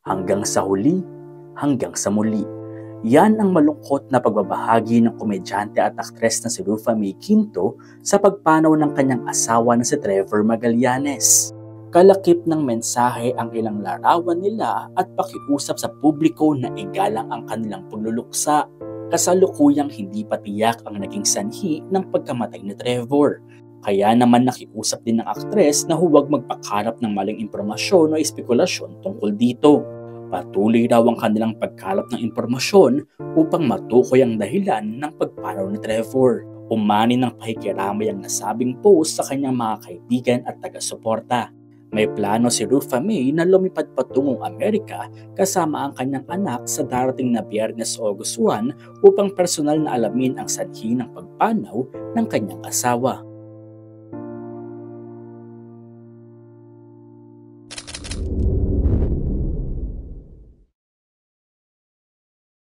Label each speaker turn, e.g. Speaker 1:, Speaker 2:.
Speaker 1: Hanggang sa huli, hanggang sa muli. Yan ang malungkot na pagbabahagi ng komedyante at aktres na si Rufa May Quinto sa pagpanaw ng kanyang asawa na si Trevor Magallanes. Kalakip ng mensahe ang ilang larawan nila at pakiusap sa publiko na igalang ang kanilang pagluluksa. Kasalukuyang hindi pa tiyak ang naging sanhi ng pagkamatay ni Trevor. Kaya naman nakiusap din ng aktres na huwag magpakalat ng maling impormasyon o espekulasyon tungkol dito. Patuloy raw ang kanilang pagkalap ng impormasyon upang matukoy ang dahilan ng pagpanaw ni Trevor. Umani ng pakikiramay ang nasabing post sa kanyang mga kaibigan at taga-suporta. May plano si Rufa May na lumipad patungong Amerika kasama ang kanyang anak sa darating na Biyernes August 1 upang personal na alamin ang sanhi ng pagpanaw ng kanyang asawa.